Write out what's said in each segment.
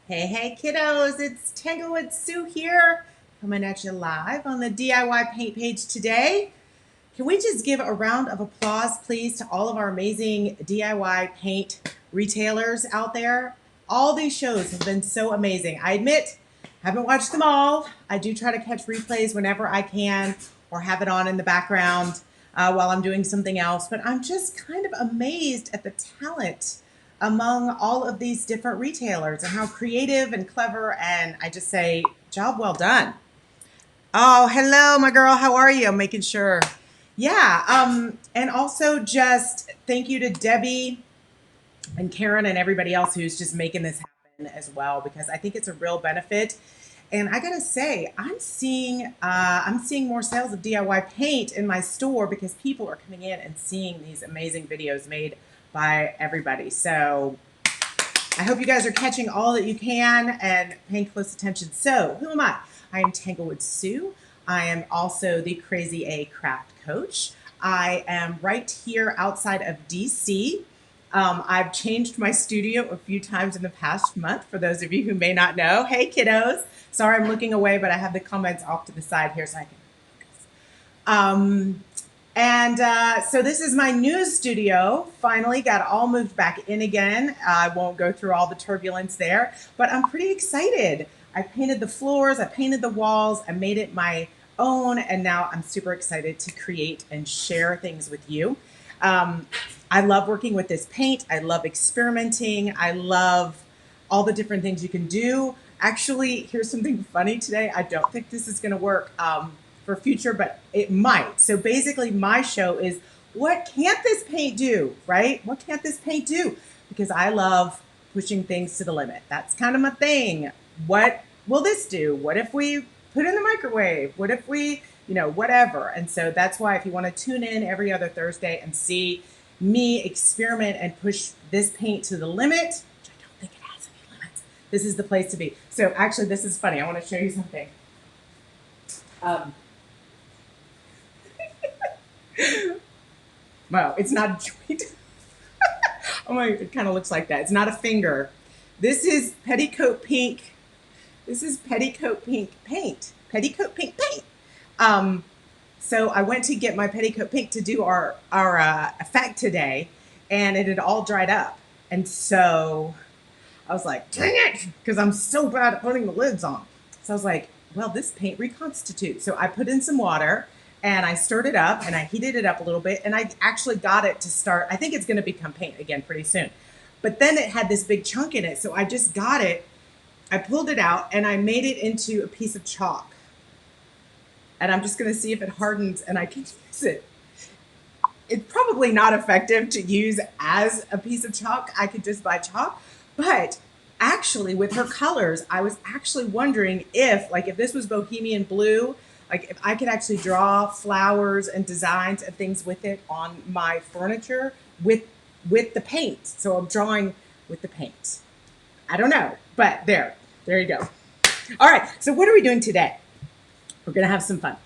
Hey, kiddos, it's Tanglewood Sue here, coming at you live on the DIY paint page today. Can we just give a round of applause, please, to all of our amazing DIY paint retailers out there? All these shows have been so amazing. I admit, I haven't watched them all. I do try to catch replays whenever I can or have it on in the background while I'm doing something else, but I'm just kind of amazed at the talent among all of these different retailers and how creative and clever, and I just say, job well done. Oh, hello, my girl. How are you? I'm making sure. Yeah. And also just thank you to Debbie and Karen and everybody else who's just making this happen as well, because I think it's a real benefit. And I gotta say, I'm seeing more sales of DIY paint in my store because people are coming in and seeing these amazing videos made by everybody. So I hope you guys are catching all that you can and paying close attention. So, who am I? I am Tanglewood Sue. I am also the Crazy A Craft Coach. I am right here outside of DC. I've changed my studio a few times in the past month, for those of you who may not know. Hey, kiddos. Sorry, I'm looking away, but I have the comments off to the side here so I can focus. So this is my new studio. Finally got all moved back in again. I won't go through all the turbulence there, but I'm pretty excited. I painted the floors, I painted the walls, I made it my own, and now I'm super excited to create and share things with you. I love working with this paint. I love experimenting. I love all the different things you can do. Actually, here's something funny today. I don't think this is going to work for future, but it might. So basically, my show is what can't this paint do, right? What can't this paint do? Because I love pushing things to the limit. That's kind of my thing. What will this do? What if we put it in the microwave? What if we, whatever? And so that's why if you want to tune in every other Thursday and see me experiment and push this paint to the limit, which I don't think it has any limits, this is the place to be. So actually, this is funny. I want to show you something. Well, it's not a joint. Oh my, it kind of looks like that. It's not a finger. This is petticoat pink. This is petticoat pink paint. Petticoat pink paint. So I went to get my petticoat pink to do our effect today, and it had all dried up. And so I was like, dang it, because I'm so bad at putting the lids on. So I was like, well, this paint reconstitutes. So I put in some water and I stirred it up and I heated it up a little bit, and I actually got it to start. I think it's going to become paint again pretty soon. But then it had this big chunk in it. So I just got it, I pulled it out, and I made it into a piece of chalk. And I'm just going to see if it hardens and I can use it. It's probably not effective to use as a piece of chalk. I could just buy chalk. But actually, with her colors, I was actually wondering if this was bohemian blue, like if I could actually draw flowers and designs and things with it on my furniture with the paint. So I'm drawing with the paint. I don't know, but there you go. All right, so what are we doing today? We're gonna have some fun.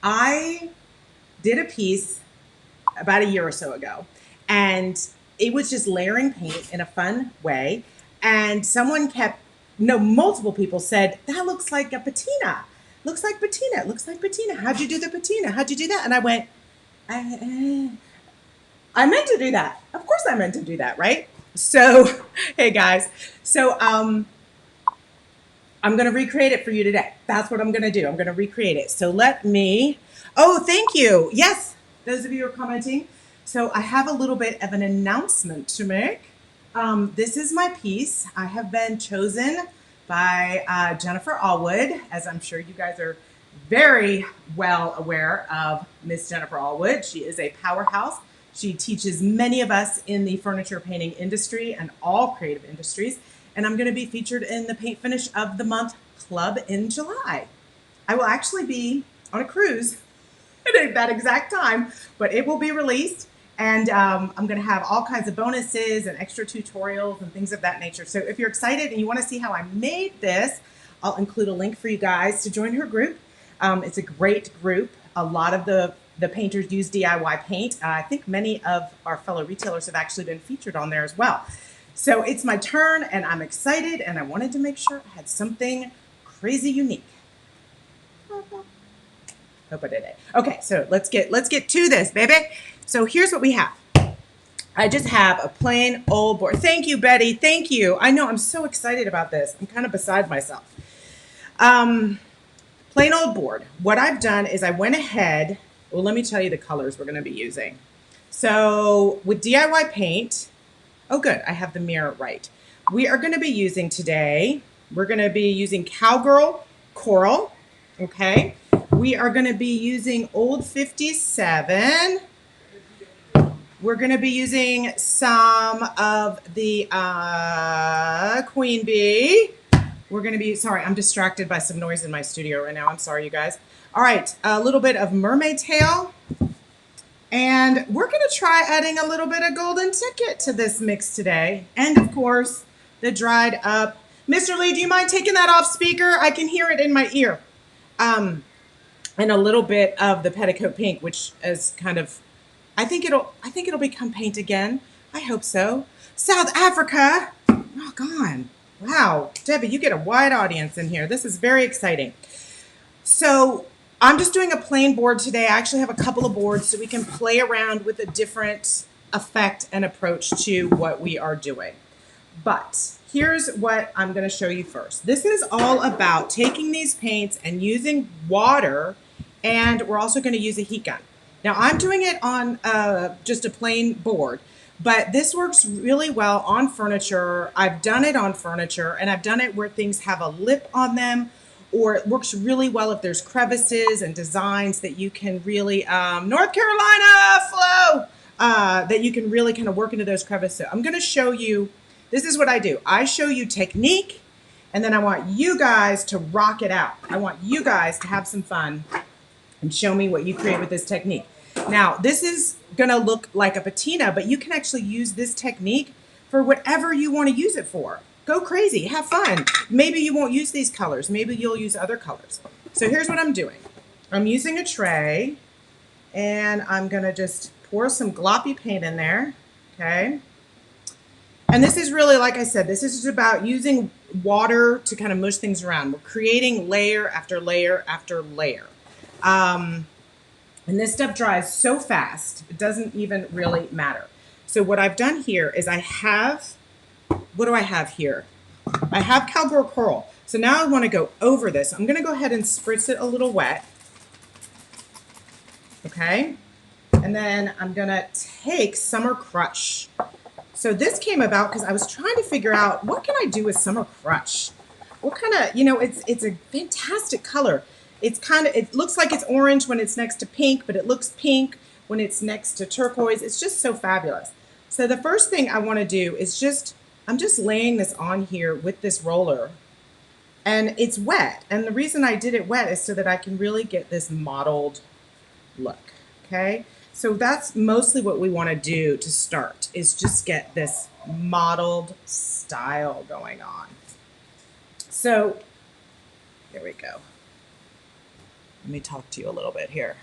I did a piece about a year or so ago, and it was just layering paint in a fun way. And multiple people said, that looks like a patina. Looks like patina. Looks like patina. How'd you do the patina? How'd you do that? And I went, I meant to do that. Of course I meant to do that, right? So, hey guys. So, I'm going to recreate it for you today. That's what I'm going to do. I'm going to recreate it. So oh, thank you. Yes, those of you who are commenting. So I have a little bit of an announcement to make. This is my piece. I have been chosen by Jennifer Allwood, as I'm sure you guys are very well aware of Miss Jennifer Allwood. She is a powerhouse. She teaches many of us in the furniture painting industry and all creative industries. And I'm going to be featured in the Paint Finish of the Month Club in July. I will actually be on a cruise at that exact time, but it will be released. And I'm going to have all kinds of bonuses and extra tutorials and things of that nature. So if you're excited and you want to see how I made this, I'll include a link for you guys to join her group. It's a great group. A lot of the painters use DIY paint. I think many of our fellow retailers have actually been featured on there as well. So it's my turn and I'm excited and I wanted to make sure I had something crazy unique. Hope I did it. Okay, so let's get to this, baby. So here's what we have. I just have a plain old board. Thank you, Betty. Thank you. I know I'm so excited about this. I'm kind of beside myself. Plain old board. What I've done is I went ahead. Well, let me tell you the colors we're going to be using. So with DIY paint, oh good, I have the mirror right. We are going to be using today, we're going to be using Cowgirl Coral, okay? We are going to be using Old 57. We're going to be using some of the Queen Bee. We're going to be, sorry, I'm distracted by some noise in my studio right now. I'm sorry, you guys. All right, a little bit of Mermaid Tail. And we're going to try adding a little bit of Golden Ticket to this mix today. And of course, the dried up. Mr. Lee, do you mind taking that off speaker? I can hear it in my ear. And a little bit of the Petticoat Pink, which is kind of, I think it'll become paint again. I hope so. South Africa. Oh, gone. Wow. Debbie, you get a wide audience in here. This is very exciting. So I'm just doing a plain board today. I actually have a couple of boards so we can play around with a different effect and approach to what we are doing. But here's what I'm going to show you first. This is all about taking these paints and using water, and we're also going to use a heat gun. Now I'm doing it on just a plain board, but this works really well on furniture. I've done it on furniture, and I've done it where things have a lip on them, or it works really well if there's crevices and designs that you can really, North Carolina flow, that you can really kind of work into those crevices. So I'm going to show you, this is what I do. I show you technique, and then I want you guys to rock it out. I want you guys to have some fun and show me what you create with this technique. Now, this is going to look like a patina, but you can actually use this technique for whatever you want to use it for. Go crazy, have fun. Maybe you won't use these colors. Maybe you'll use other colors. So here's what I'm doing. I'm using a tray, and I'm gonna just pour some gloppy paint in there, okay? And this is really, like I said, this is just about using water to kind of mush things around. We're creating layer after layer after layer. And this stuff dries so fast, it doesn't even really matter. So what I've done here is I have, what do I have here? I have Cowgirl Coral. So now I want to go over this. I'm going to go ahead and spritz it a little wet. Okay. And then I'm going to take Summer Crush. So this came about because I was trying to figure out what can I do with Summer Crush? What kind of, you know, it's a fantastic color. It's kind of, it looks like it's orange when it's next to pink, but it looks pink when it's next to turquoise. It's just so fabulous. So the first thing I want to do is I'm just laying this on here with this roller, and it's wet. And the reason I did it wet is so that I can really get this mottled look, okay? So that's mostly what we want to do to start, is just get this mottled style going on. So there we go. Let me talk to you a little bit here.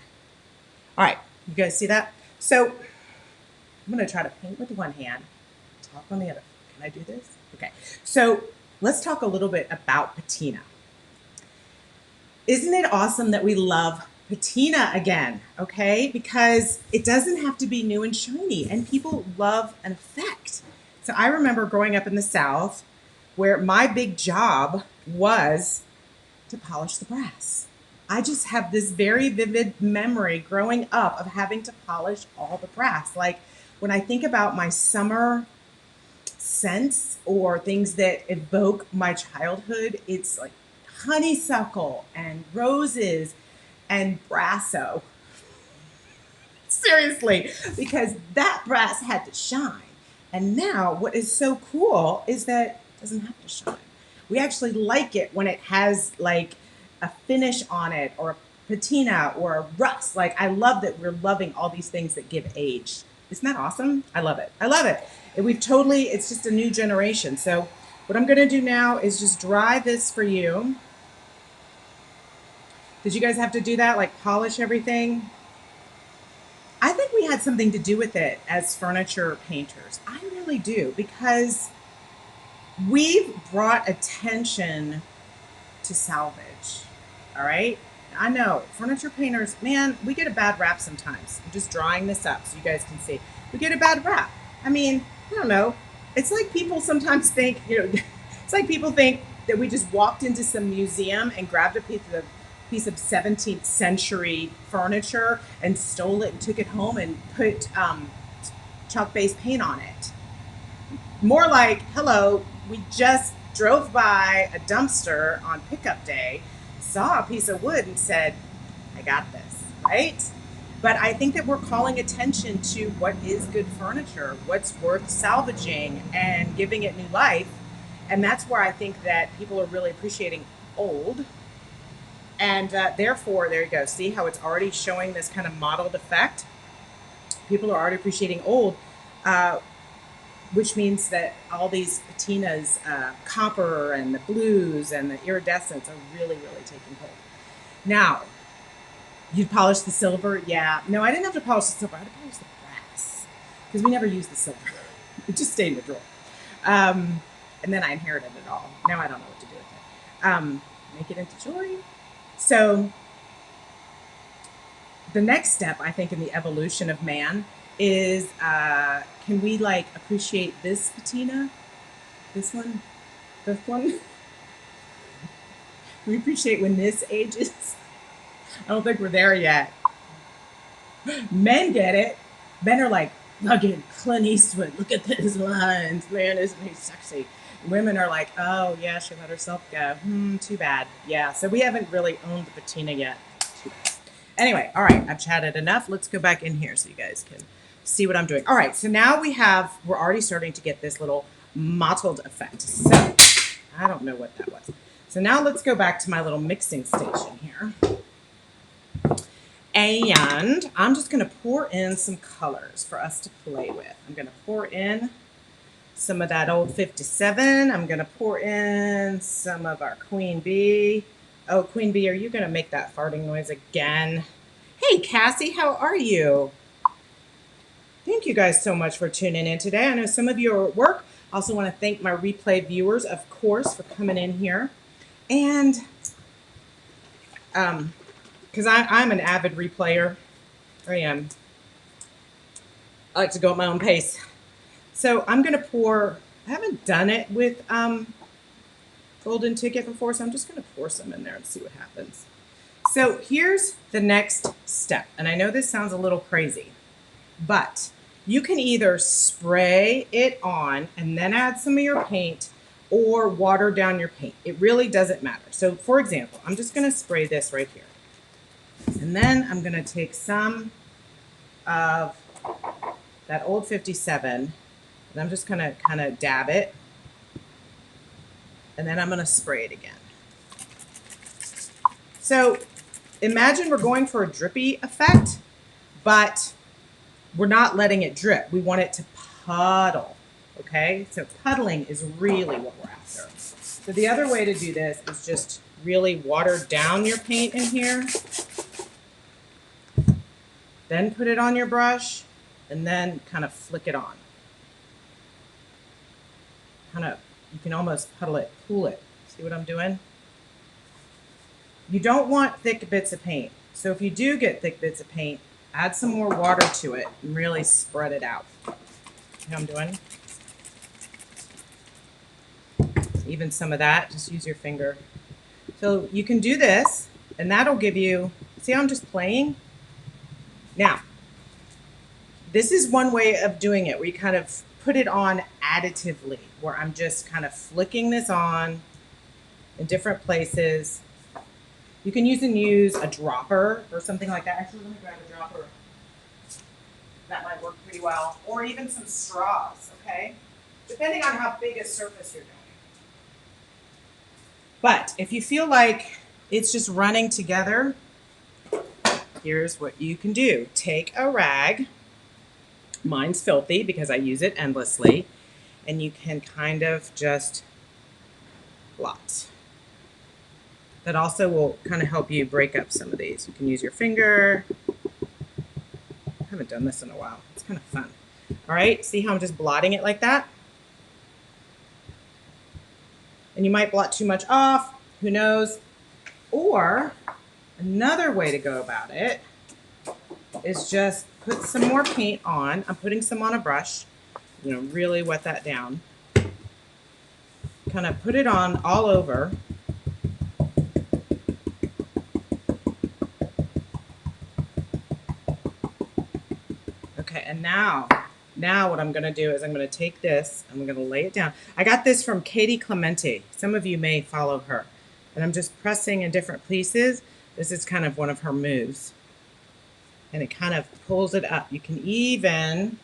All right, you guys see that? So I'm going to try to paint with one hand, talk on the other. Can I do this? Okay, so let's talk a little bit about patina. Isn't it awesome that we love patina again, okay? Because it doesn't have to be new and shiny, and people love an effect. So I remember growing up in the South where my big job was to polish the brass. I just have this very vivid memory growing up of having to polish all the brass. Like when I think about my summer scents or things that evoke my childhood, it's like honeysuckle and roses and brasso. Seriously, because that brass had to shine. And now what is so cool is that it doesn't have to shine. We actually like it when it has like a finish on it, or a patina, or a rust. Like, I love that we're loving all these things that give age. Isn't that awesome? I love it. I love it. And it's just a new generation. So what I'm going to do now is just dry this for you. Did you guys have to do that? Like polish everything? I think we had something to do with it as furniture painters. I really do, because we've brought attention to salvage. All right. I know furniture painters, man, we get a bad rap sometimes. I'm just drawing this up so you guys can see. We get a bad rap. I mean, I don't know. It's like people sometimes think, it's like people think that we just walked into some museum and grabbed a piece of 17th century furniture and stole it and took it home and put chalk based paint on it. More like, hello, we just drove by a dumpster on pickup day, saw a piece of wood, and said, I got this, right? But I think that we're calling attention to what is good furniture, what's worth salvaging and giving it new life. And that's where I think that people are really appreciating old. And therefore, there you go. See how it's already showing this kind of modeled effect? People are already appreciating old. Which means that all these patinas, copper and the blues and the iridescence are really, really taking hold. Now, you'd polish the silver? Yeah. No, I didn't have to polish the silver. I had to polish the brass because we never used the silver. It just stayed in the drawer. And then I inherited it all. Now I don't know what to do with it. Make it into jewelry. So the next step, I think, in the evolution of man is can we like appreciate this patina? This one? Can we appreciate when this ages? I don't think we're there yet. Men get it. Men are like, look at Clint Eastwood. Look at his lines. Man, isn't he sexy? Women are like, oh, yeah, she let herself go. Too bad. Yeah, so we haven't really owned the patina yet. Too bad. Anyway, all right, I've chatted enough. Let's go back in here so you guys can see what I'm doing. All right, so now we're already starting to get this little mottled effect. So I don't know what that was. So now let's go back to my little mixing station here. And I'm just going to pour in some colors for us to play with. I'm going to pour in some of that old 57. I'm going to pour in some of our Queen Bee. Oh, Queen Bee, are you going to make that farting noise again? Hey, Cassie, how are you? Thank you guys so much for tuning in today. I know some of you are at work. I also want to thank my replay viewers, of course, for coming in here. And because I'm an avid replayer. I am. I like to go at my own pace. So I'm going to pour, I haven't done it with Golden Ticket before, so I'm just going to pour some in there and see what happens. So here's the next step. And I know this sounds a little crazy, but you can either spray it on and then add some of your paint or water down your paint. It really doesn't matter. So for example, I'm just going to spray this right here. And then I'm going to take some of that old 57 and I'm just going to kind of dab it. And then I'm going to spray it again. So imagine we're going for a drippy effect, but we're not letting it drip. We want it to puddle, okay? So puddling is really what we're after. So the other way to do this is just really water down your paint in here, then put it on your brush, and then kind of flick it on. You can almost puddle it, cool it. See what I'm doing? You don't want thick bits of paint. So if you do get thick bits of paint, add some more water to it and really spread it out. See how I'm doing? Even some of that, just use your finger. So you can do this, and that'll give you, see how I'm just playing? Now, this is one way of doing it, where you kind of put it on additively, where I'm just kind of flicking this on in different places. You can use a dropper or something like that. Actually, let me grab a dropper. That might work pretty well. Or even some straws, okay? Depending on how big a surface you're doing. But if you feel like it's just running together, here's what you can do. Take a rag. Mine's filthy because I use it endlessly. And you can kind of just blot. That also will kind of help you break up some of these. You can use your finger. I haven't done this in a while. It's kind of fun. All right, see how I'm just blotting it like that? And you might blot too much off, who knows? Or another way to go about it is just put some more paint on. I'm putting some on a brush, really wet that down. Kind of put it on all over. Okay, and now what I'm going to do is I'm going to take this, I'm going to lay it down. I got this from Katie Clemente. Some of you may follow her. And I'm just pressing in different places. This is kind of one of her moves. And it kind of pulls it up. You can even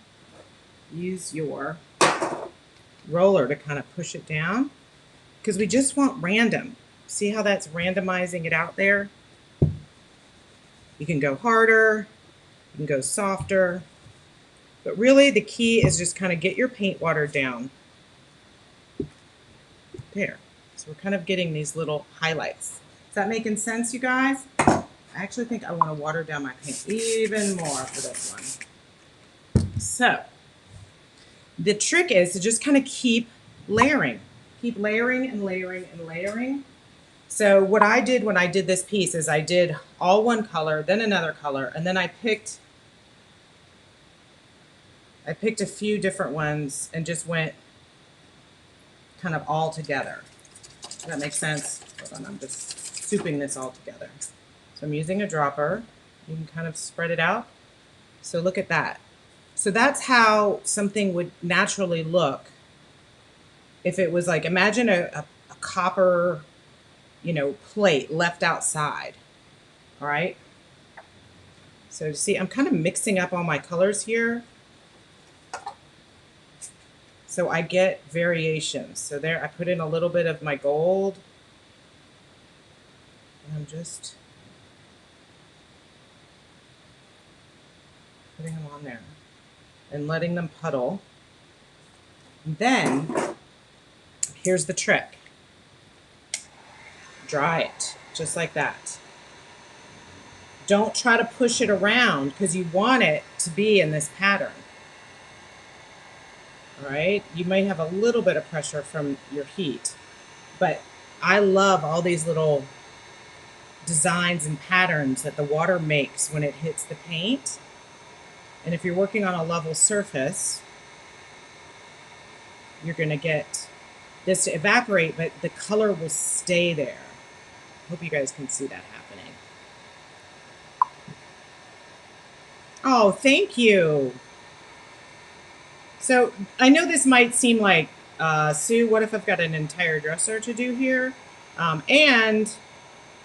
use your roller to kind of push it down, because we just want random. See how that's randomizing it out there? You can go harder, you can go softer, but really the key is just kind of get your paint water down. There. So we're kind of getting these little highlights. Is that making sense, you guys? I actually think I want to water down my paint even more for this one. So the trick is to just kind of keep layering. Keep layering and layering and layering. So what I did when I did this piece is I did all one color, then another color, and then I picked a few different ones and just went kind of all together. Does that make sense? Hold on, I'm just souping this all together. So I'm using a dropper. You can kind of spread it out. So look at that. So that's how something would naturally look if it was like, imagine a copper, plate left outside. All right. So see, I'm kind of mixing up all my colors here, so I get variations. So there, I put in a little bit of my gold, and I'm just putting them on there and letting them puddle. And then here's the trick. Dry it just like that. Don't try to push it around because you want it to be in this pattern. All right, you may have a little bit of pressure from your heat, but I love all these little designs and patterns that the water makes when it hits the paint. And if you're working on a level surface, you're going to get this to evaporate, but the color will stay there. Hope you guys can see that happening. Oh, thank you. So I know this might seem like, Sue, what if I've got an entire dresser to do here? And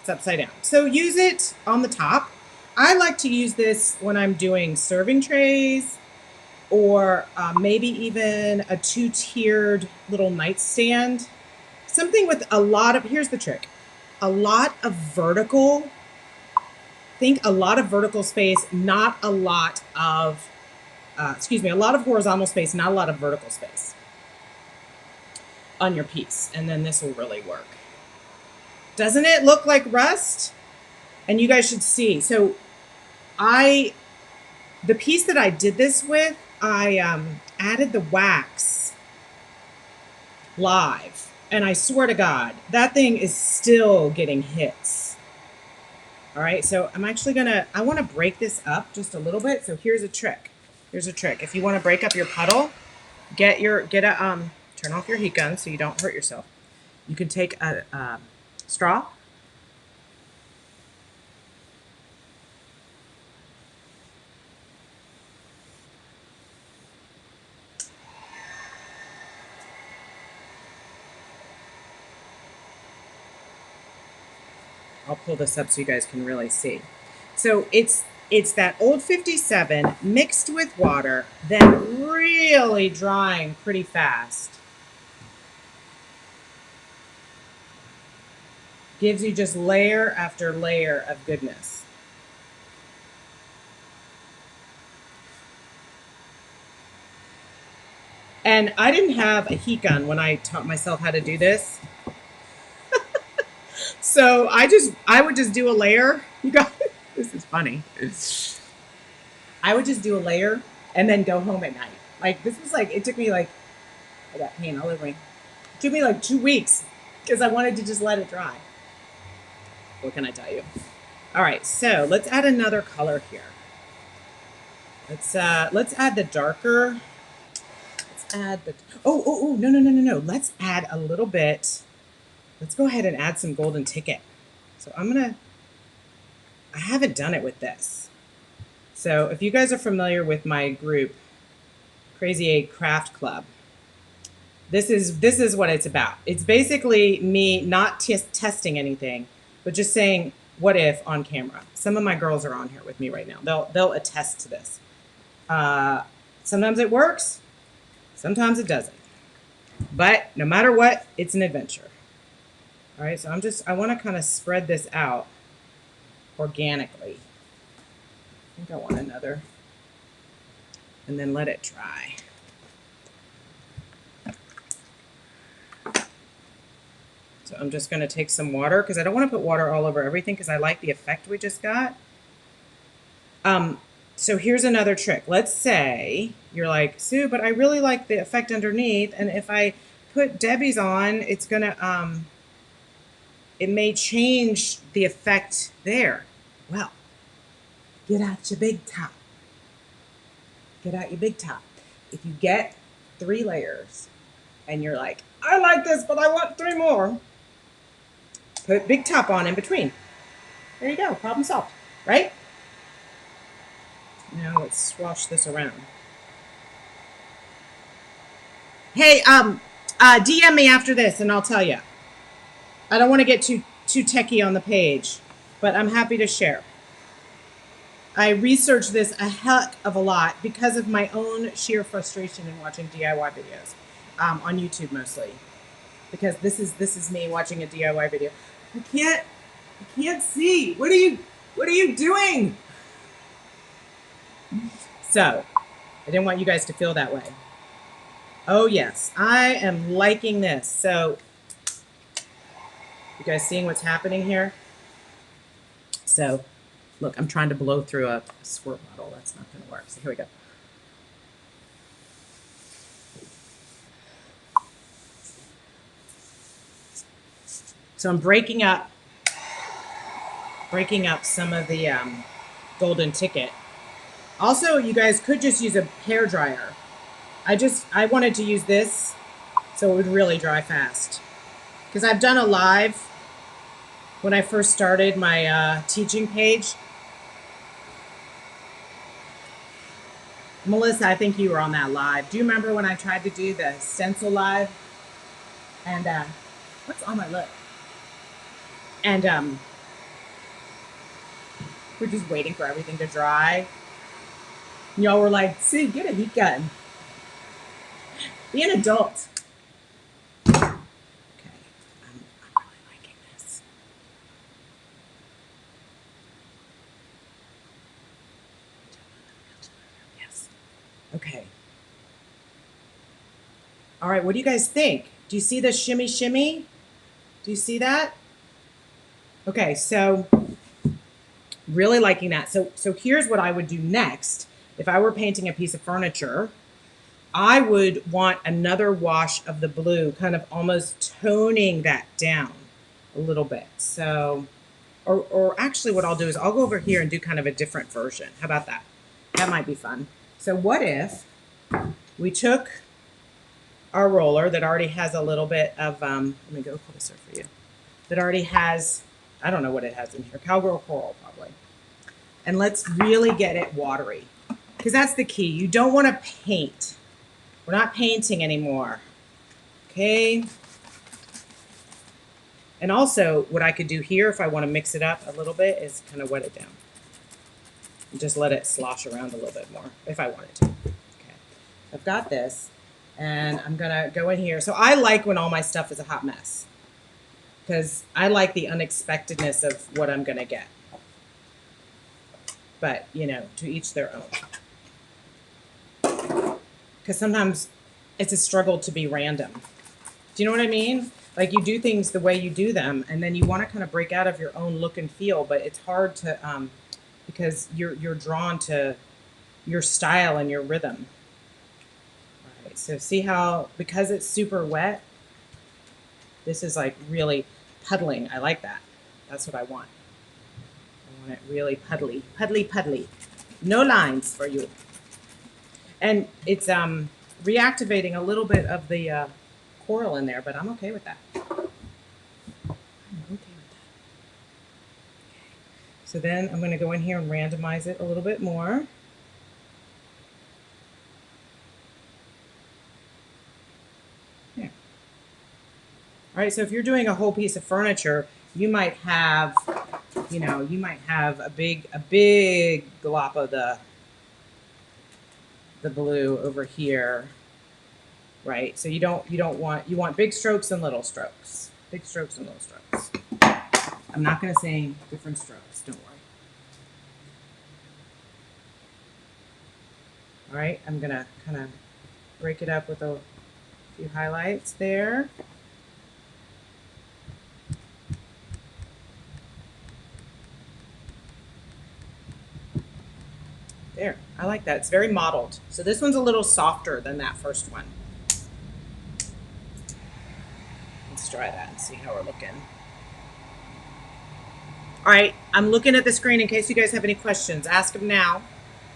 it's upside down. So use it on the top. I like to use this when I'm doing serving trays, or maybe even a 2-tiered little nightstand. Something with a lot of, here's the trick, a lot of vertical, think a lot of vertical space, not a lot of, a lot of horizontal space, not a lot of vertical space on your piece. And then this will really work. Doesn't it look like rust? And you guys should see. So the piece that I did this with, I added the wax live. And I swear to God, that thing is still getting hits. All right, so I'm actually I want to break this up just a little bit. So here's a trick. Here's a trick. If you want to break up your puddle, turn off your heat gun so you don't hurt yourself. You can take a straw. I'll pull this up so you guys can really see. So it's that old 57 mixed with water, then really drying pretty fast. Gives you just layer after layer of goodness. And I didn't have a heat gun when I taught myself how to do this. So I would just do a layer. You guys, this is funny. I would just do a layer and then go home at night. Like this was like, it took me like, I got paint all over me. It took me like 2 weeks because I wanted to just let it dry. What can I tell you? All right, so let's add another color here. Let's add the darker. Let's add the no. Let's add a little bit. Let's go ahead and add some golden ticket. So I haven't done it with this. So if you guys are familiar with my group, Crazy 8 Craft Club, this is what it's about. It's basically me not testing anything, but just saying what if on camera. Some of my girls are on here with me right now. They'll attest to this. Sometimes it works, sometimes it doesn't. But no matter what, it's an adventure. All right, so I want to kind of spread this out organically. I think I want another. And then let it dry. So I'm just going to take some water because I don't want to put water all over everything because I like the effect we just got. So here's another trick. Let's say you're like, Sue, but I really like the effect underneath. And if I put Debis on, it's going to, it may change the effect there. Well, get out your big top. Get out your big top. If you get 3 layers and you're like, I like this, but I want 3 more, put big top on in between. There you go, problem solved, right? Now let's swash this around. Hey, DM me after this and I'll tell you. I don't want to get too techie on the page, but I'm happy to share. I researched this a heck of a lot because of my own sheer frustration in watching DIY videos, on YouTube mostly. Because this is me watching a DIY video. I can't see. What are you doing? So, I didn't want you guys to feel that way. Oh yes, I am liking this. So, you guys seeing what's happening here? So, look, I'm trying to blow through a squirt bottle. That's not going to work. So here we go. So I'm breaking up some of the golden ticket. Also, you guys could just use a hair dryer. I wanted to use this so it would really dry fast. Because I've done a live when I first started my teaching page. Melissa, I think you were on that live. Do you remember when I tried to do the stencil live? And what's on my lip? And we're just waiting for everything to dry. Y'all were like, Sue, get a heat gun. Be an adult. Okay, I'm really liking this. Yes. Okay. All right, what do you guys think? Do you see the shimmy shimmy? Do you see that? Okay, so really liking that. So here's what I would do next. If I were painting a piece of furniture, I would want another wash of the blue, kind of almost toning that down a little bit. So, or actually what I'll do is I'll go over here and do kind of a different version. How about that? That might be fun. So what if we took our roller that already has a little bit of, let me go closer for you, that already has, I don't know what it has in here, cowgirl coral probably. And let's really get it watery. Because that's the key. You don't want to paint. We're not painting anymore. Okay. And also, what I could do here, if I want to mix it up a little bit, is kind of wet it down. And just let it slosh around a little bit more, if I wanted to. Okay. I've got this, and I'm going to go in here. So I like when all my stuff is a hot mess. Because I like the unexpectedness of what I'm going to get. But, you know, to each their own. Because sometimes it's a struggle to be random. Do you know what I mean? Like you do things the way you do them, and then you want to kind of break out of your own look and feel, but it's hard to, because you're drawn to your style and your rhythm. All right, so see how, because it's super wet, This is like really puddling. I like that. That's what I want. I want it really puddly, puddly, puddly. No lines for you. And it's reactivating a little bit of the coral in there, but I'm okay with that. I'm okay with that. So then I'm going to go in here and randomize it a little bit more. Yeah. All right, so if you're doing a whole piece of furniture, you might have, you know, you might have a big glop of the blue over here, right? So you want big strokes and little strokes. Big strokes and little strokes. I'm not going to sing different strokes, don't worry. All right, I'm going to kind of break it up with a few highlights there. There, I like that. It's very mottled. So this one's a little softer than that first one. Let's try that and see how we're looking. All right, I'm looking at the screen in case you guys have any questions. Ask them now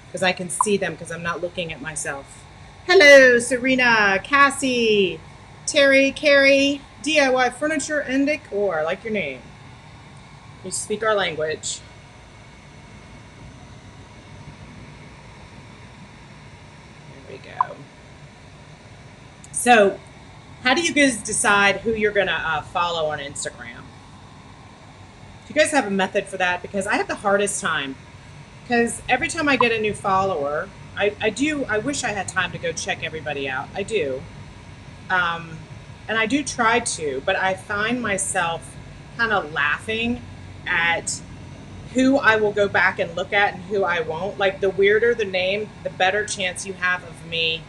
because I can see them because I'm not looking at myself. Hello, Serena, Cassie, Terry, Carrie, DIY Furniture and Decor. I like your name. You speak our language. There we go. So, how do you guys decide who you're going to follow on Instagram? Do you guys have a method for that? Because I have the hardest time. Because every time I get a new follower, I wish I had time to go check everybody out. I do. And I do try to, but I find myself kind of laughing at who I will go back and look at and who I won't. Like, the weirder the name, the better chance you have of me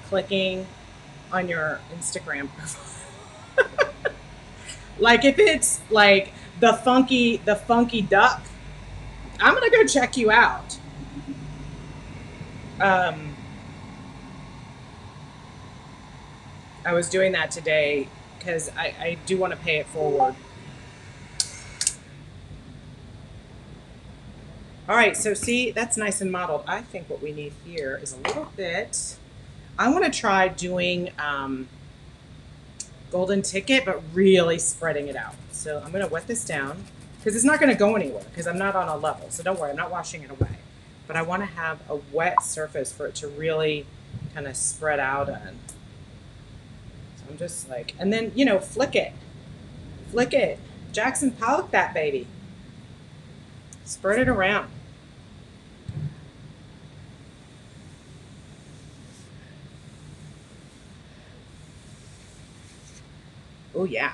clicking on your Instagram profile. Like, if it's like the funky duck, I'm gonna go check you out. I was doing that today because I do want to pay it forward. All right, so see, that's nice and modeled. I think what we need here is a little bit. I want to try doing golden ticket, but really spreading it out. So I'm going to wet this down because it's not going to go anywhere because I'm not on a level. So don't worry, I'm not washing it away. But I want to have a wet surface for it to really kind of spread out on. So I'm just like, and then, you know, flick it. Flick it. Jackson Pollock that baby. Spread it around. Oh yeah,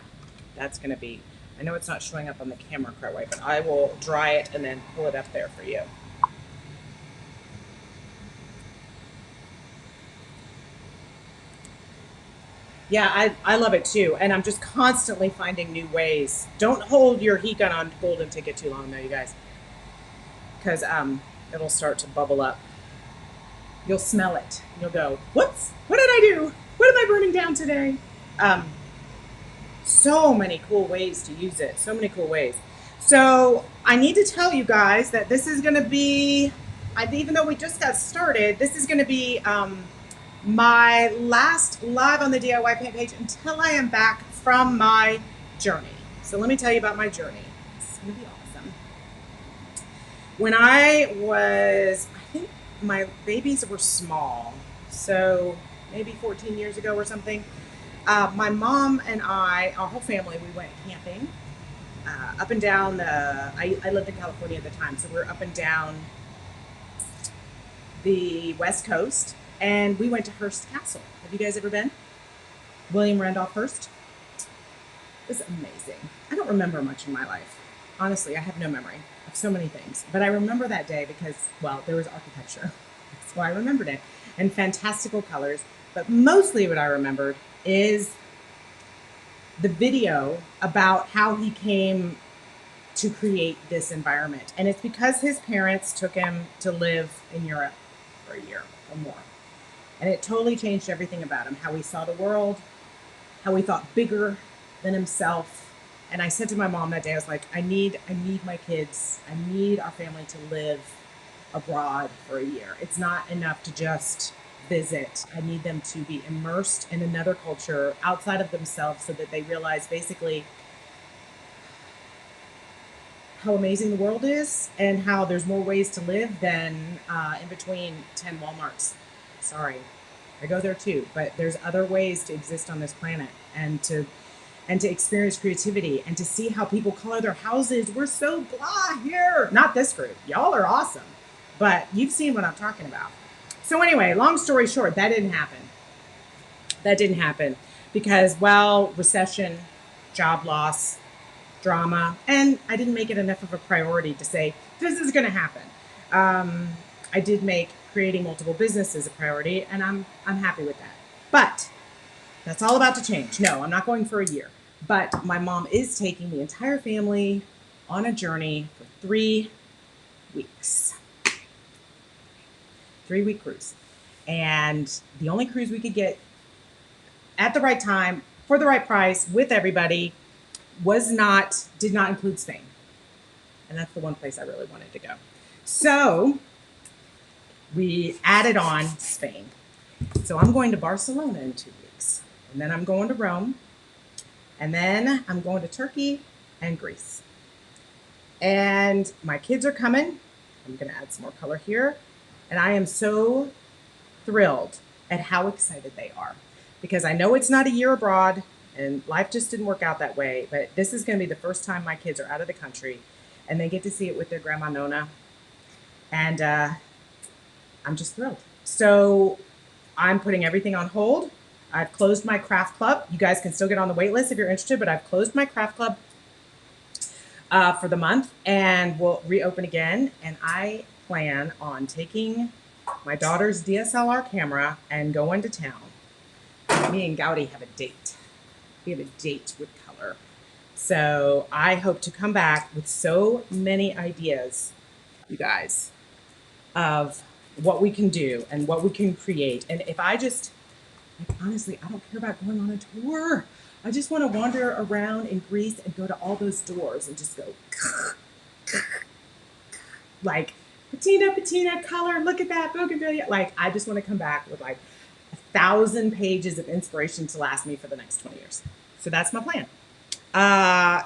that's gonna be, I know it's not showing up on the camera quite right, but I will dry it and then pull it up there for you. Yeah, I love it too. And I'm just constantly finding new ways. Don't hold your heat gun on golden ticket too long though, you guys. Because it'll start to bubble up. You'll smell it. You'll go, whoops, what did I do? What am I burning down today? So many cool ways to use it. So many cool ways. So I need to tell you guys that this is going to be, even though we just got started, this is going to be my last live on the DIY paint page until I am back from my journey. So let me tell you about my journey. It's going to be awesome. When I think my babies were small, so maybe 14 years ago or something, my mom and I, our whole family, we went camping up and down I lived in California at the time, so we were up and down the West Coast, and we went to Hearst Castle. Have you guys ever been? William Randolph Hearst? It was amazing. I don't remember much in my life. Honestly, I have no memory of so many things. But I remember that day because, well, there was architecture. That's why I remembered it. And fantastical colors. But mostly what I remembered is the video about how he came to create this environment. And it's because his parents took him to live in Europe for a year or more. And it totally changed everything about him. How he saw the world, how he thought bigger, than himself. And I said to my mom that day, I was like, I need my kids, I need our family to live abroad for a year. It's not enough to just visit. I need them to be immersed in another culture outside of themselves so that they realize basically how amazing the world is and how there's more ways to live than in between 10 Walmarts. Sorry, I go there too, but there's other ways to exist on this planet and to experience creativity and to see how people color their houses. We're so blah here. Not this group. Y'all are awesome, but you've seen what I'm talking about. So anyway, long story short, that didn't happen. That didn't happen because, well, recession, job loss, drama, and I didn't make it enough of a priority to say this is going to happen. I did make creating multiple businesses a priority, and I'm happy with that. But that's all about to change. No, I'm not going for a year. But my mom is taking the entire family on a journey for 3 weeks. 3-week cruise. And the only cruise we could get at the right time, for the right price, with everybody, did not include Spain. And that's the one place I really wanted to go. So we added on Spain. So I'm going to Barcelona in 2 weeks. And then I'm going to Rome. And then I'm going to Turkey and Greece. And my kids are coming. I'm going to add some more color here. And I am so thrilled at how excited they are. Because I know it's not a year abroad. And life just didn't work out that way. But this is going to be the first time my kids are out of the country. And they get to see it with their grandma Nona. And I'm just thrilled. So I'm putting everything on hold. I've closed my craft club. You guys can still get on the wait list if you're interested, but I've closed my craft club for the month and we'll reopen again. And I plan on taking my daughter's DSLR camera and going to town. Me and Gowdy have a date. We have a date with color. So I hope to come back with so many ideas, you guys, of what we can do and what we can create. And if I just, honestly, I don't care about going on a tour. I just want to wander around in Greece and go to all those doors and just go like patina, color, look at that, bougainvillea. Like, I just want to come back with like 1,000 pages of inspiration to last me for the next 20 years. So that's my plan.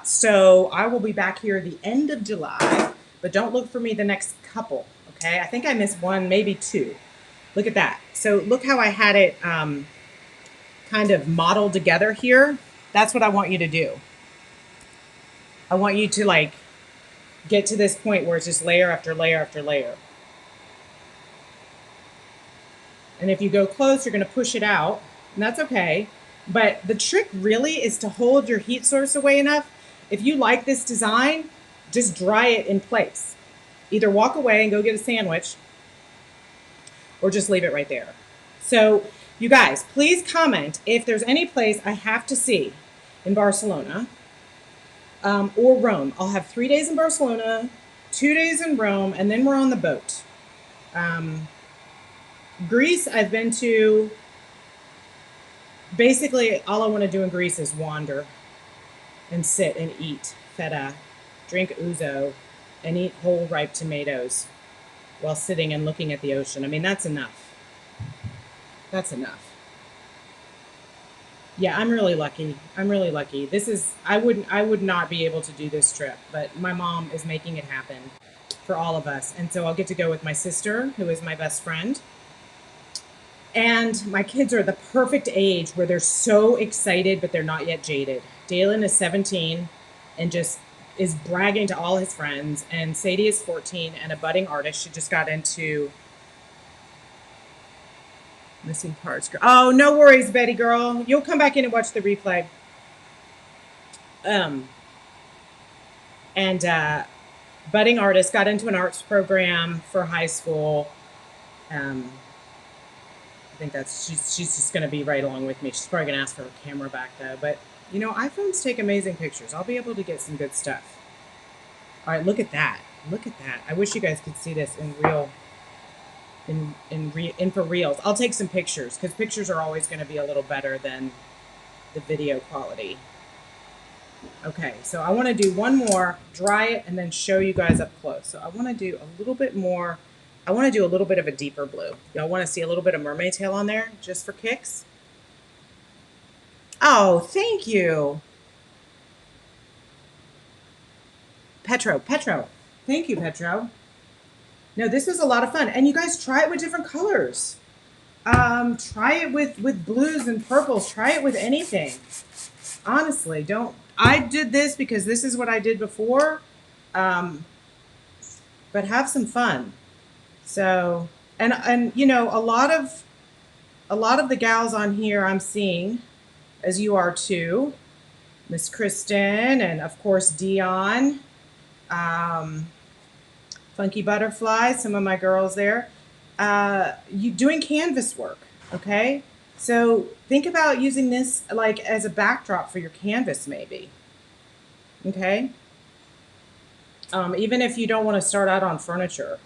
So I will be back here the end of July, but don't look for me the next couple. Okay. I think I missed one, maybe two. Look at that. So look how I had it, kind of modeled together here. That's what I want you to do. I want you to like get to this point where it's just layer after layer after layer. And if you go close, you're going to push it out, and that's okay. But the trick really is to hold your heat source away enough. If you like this design, just dry it in place. Either walk away and go get a sandwich or just leave it right there. So you guys, please comment if there's any place I have to see in Barcelona or Rome. I'll have 3 days in Barcelona, 2 days in Rome, and then we're on the boat. Greece, I've been to. Basically, all I want to do in Greece is wander and sit and eat feta, drink ouzo, and eat whole ripe tomatoes while sitting and looking at the ocean. I mean, that's enough. That's enough. Yeah, I'm really lucky. I'm really lucky. I would not be able to do this trip, but my mom is making it happen for all of us. And so I'll get to go with my sister, who is my best friend. And my kids are the perfect age where they're so excited, but they're not yet jaded. Dalen is 17 and just is bragging to all his friends. And Sadie is 14 and a budding artist. She just got into missing parts. Oh, no worries, Betty girl. You'll come back in and watch the replay. Budding artist got into an arts program for high school. I think she's just going to be right along with me. She's probably going to ask for her camera back though. But you know, iPhones take amazing pictures. I'll be able to get some good stuff. All right, look at that. Look at that. I wish you guys could see this in real, in for reals. I'll take some pictures because pictures are always going to be a little better than the video quality. Okay, so I want to do one more, dry it, and then show you guys up close. So I want to do a little bit more. I want to do a little bit of a deeper blue. Y'all want to see a little bit of mermaid tail on there just for kicks? Oh, thank you. Petro. Thank you, Petro. No, this was a lot of fun. And you guys try it with different colors. Try it with blues and purples. Try it with anything. Honestly, don't. I did this because this is what I did before. But have some fun. So, and you know, a lot of the gals on here I'm seeing, as you are too, Miss Kristen, and of course Dion, um, Funky Butterfly, some of my girls there. You doing canvas work, okay? So think about using this like as a backdrop for your canvas, maybe. Okay. Even if you don't want to start out on furniture,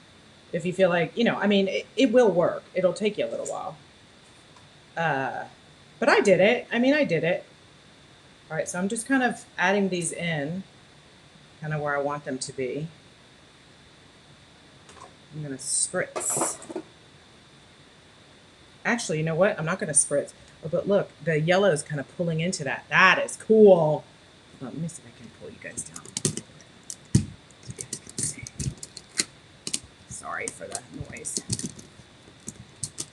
if you feel like, you know, I mean, it will work. It'll take you a little while. But I did it. I mean, I did it. All right, so I'm just kind of adding these in, kind of where I want them to be. I'm going to spritz. Actually, you know what? I'm not going to spritz. Oh, but look, the yellow is kind of pulling into that. That is cool. Let me see if I can pull you guys down. So you guys can see. Sorry for the noise.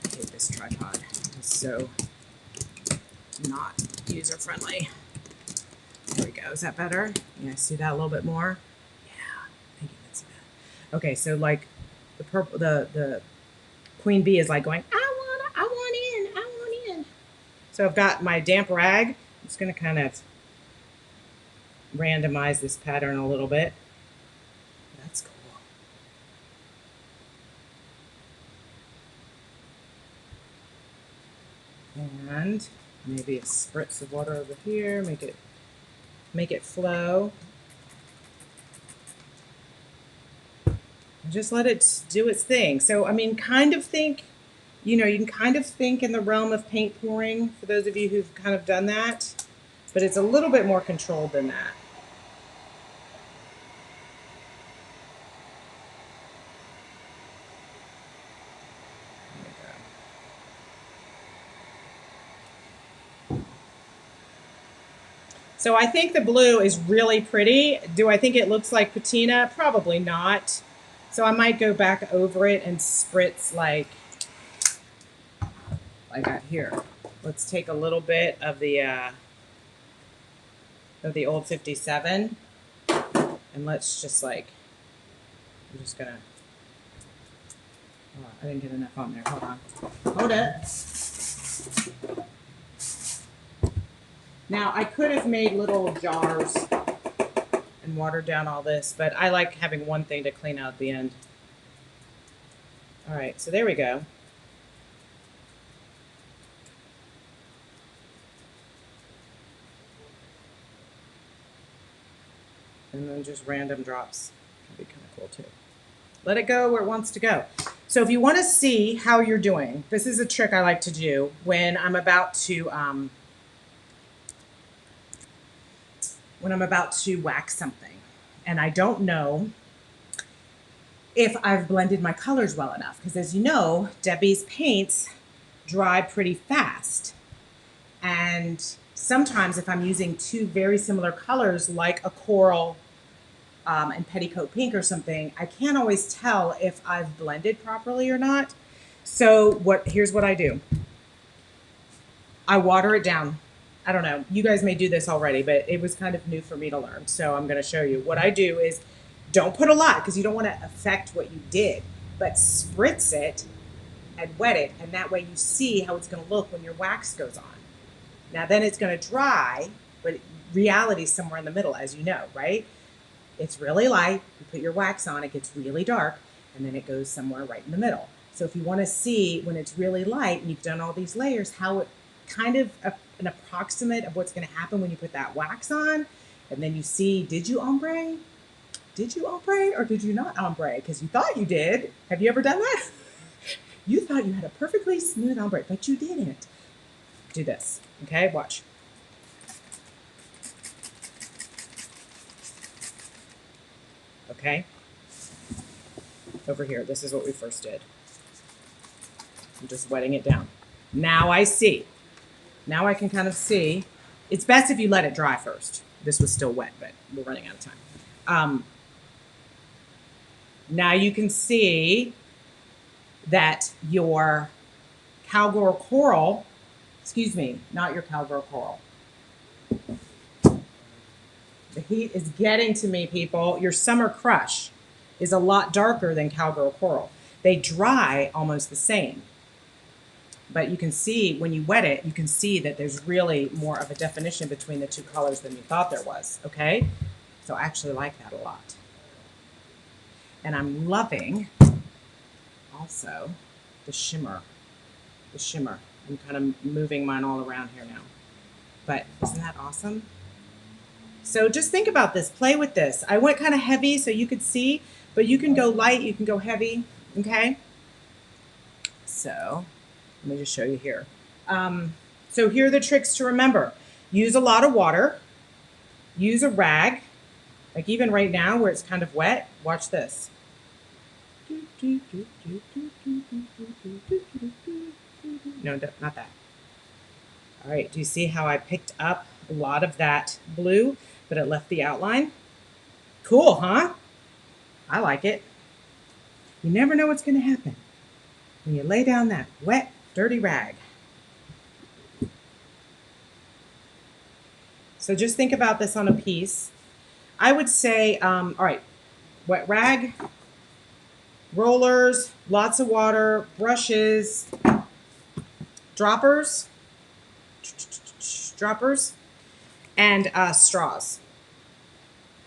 I hate this tripod. It's so not user-friendly. There we go. Is that better? You guys see that a little bit more? Yeah, I think you can see that. Okay, so like the purple, the queen bee is like going, I want in. So I've got my damp rag. I'm just going to kind of randomize this pattern a little bit. That's cool. And maybe a spritz of water over here, make it flow. And just let it do its thing. So, I mean, kind of think, you know, you can kind of think in the realm of paint pouring for those of you who've kind of done that, but it's a little bit more controlled than that. So I think the blue is really pretty. Do I think it looks like patina? Probably not. So I might go back over it and spritz like out here. Let's take a little bit of the old 57 and let's just like, I'm just gonna, oh, I didn't get enough on there. Hold on. Hold it. Now, I could have made little jars and watered down all this, but I like having one thing to clean out at the end. All right, so there we go. And then just random drops. That'd be kind of cool too. Let it go where it wants to go. So if you want to see how you're doing, this is a trick I like to do when I'm about to wax something and I don't know if I've blended my colors well enough, because as you know, Debis paints dry pretty fast. And sometimes if I'm using two very similar colors like a coral and petticoat pink or something, I can't always tell if I've blended properly or not. So here's what I do. I water it down. I don't know, you guys may do this already, but it was kind of new for me to learn. So I'm going to show you. What I do is don't put a lot because you don't want to affect what you did, but spritz it and wet it. And that way you see how it's going to look when your wax goes on. Now then it's going to dry, but reality's somewhere in the middle, as you know, right? It's really light. You put your wax on, it gets really dark, and then it goes somewhere right in the middle. So if you want to see when it's really light and you've done all these layers, how it kind of an approximate of what's going to happen when you put that wax on, and then you see, did you ombre? Did you ombre or did you not ombre? Because you thought you did. Have you ever done that? You thought you had a perfectly smooth ombre, but you didn't. Do this, okay? Watch. okay? Over here, this is what we first did. I'm just wetting it down. Now I see. Now I can kind of see. It's best if you let it dry first. This was still wet, but we're running out of time. Now you can see that your cowgirl coral, excuse me, not your cowgirl coral. The heat is getting to me, people. Your summer crush is a lot darker than cowgirl coral. They dry almost the same. But you can see, when you wet it, you can see that there's really more of a definition between the two colors than you thought there was, okay? So I actually like that a lot. And I'm loving also the shimmer. The shimmer. I'm kind of moving mine all around here now. But isn't that awesome? So just think about this. Play with this. I went kind of heavy so you could see, but you can go light, you can go heavy, okay? So let me just show you here. So here are the tricks to remember. Use a lot of water. Use a rag. Like even right now where it's kind of wet, watch this. No, not that. All right, do you see how I picked up a lot of that blue, but it left the outline? Cool, huh? I like it. You never know what's going to happen when you lay down that wet, dirty rag. So just think about this on a piece. I would say, all right, wet rag, rollers, lots of water, brushes, droppers, and straws.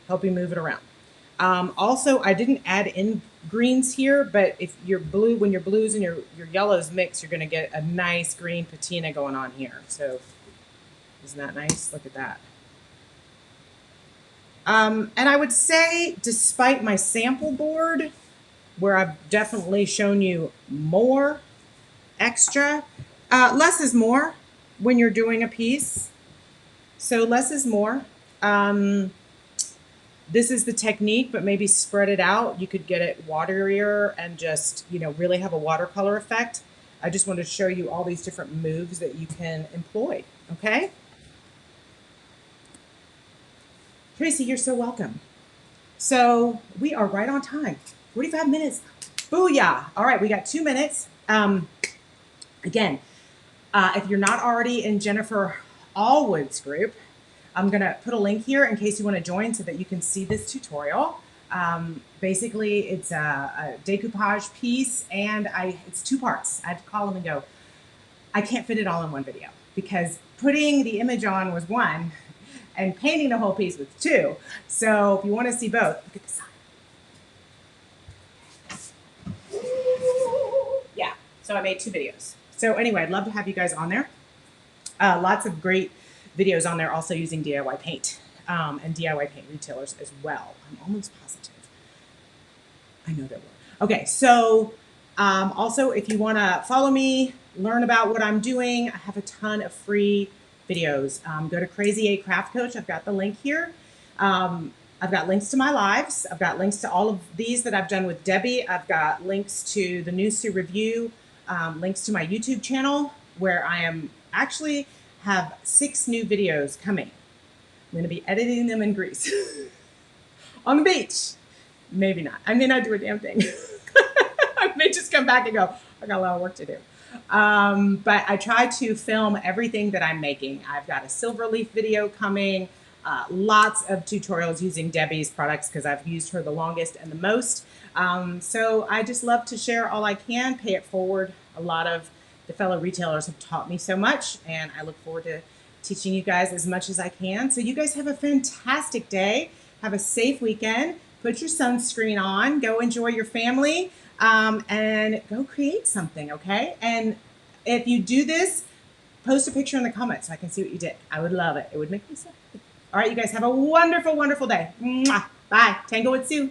Help you move it around. Also, I didn't add in greens here, but if your blue, when your blues and your yellows mix, you're going to get a nice green patina going on here. So isn't that nice? Look at that. And I would say, despite my sample board, where I've definitely shown you more extra, less is more when you're doing a piece. So less is more. This is the technique, but maybe spread it out. You could get it waterier and just, you know, really have a watercolor effect. I just wanted to show you all these different moves that you can employ, okay? Tracy, you're so welcome. So we are right on time. 45 minutes. Booyah. All right, we got 2 minutes. Again, if you're not already in Jennifer Allwood's group, I'm going to put a link here in case you want to join so that you can see this tutorial. Basically, it's a decoupage piece, and it's 2 parts. I have to call them and go, I can't fit it all in one video because putting the image on was 1 and painting the whole piece was 2. So if you want to see both, look at the side. Yeah, so I made 2 videos. So anyway, I'd love to have you guys on there. Lots of great videos on there also using DIY paint and DIY paint retailers as well. I'm almost positive. I know there were. Okay, so also if you want to follow me, learn about what I'm doing, I have a ton of free videos. Go to Crazy 8 Craft Coach. I've got the link here. I've got links to my lives. I've got links to all of these that I've done with Debbie. I've got links to the New Sue Review, links to my YouTube channel where I am actually have 6 new videos coming. I'm going to be editing them in Greece on the beach. Maybe not. I may not do a damn thing. I may just come back and go, I got a lot of work to do. But I try to film everything that I'm making. I've got a silver leaf video coming, lots of tutorials using Debbie's products because I've used her the longest and the most. So I just love to share all I can, pay it forward. A lot of the fellow retailers have taught me so much, and I look forward to teaching you guys as much as I can. So you guys have a fantastic day. Have a safe weekend. Put your sunscreen on. Go enjoy your family, and go create something, okay? And if you do this, post a picture in the comments so I can see what you did. I would love it. It would make me so happy. All right, you guys have a wonderful, wonderful day. Mwah. Bye. Tanglewood Sue.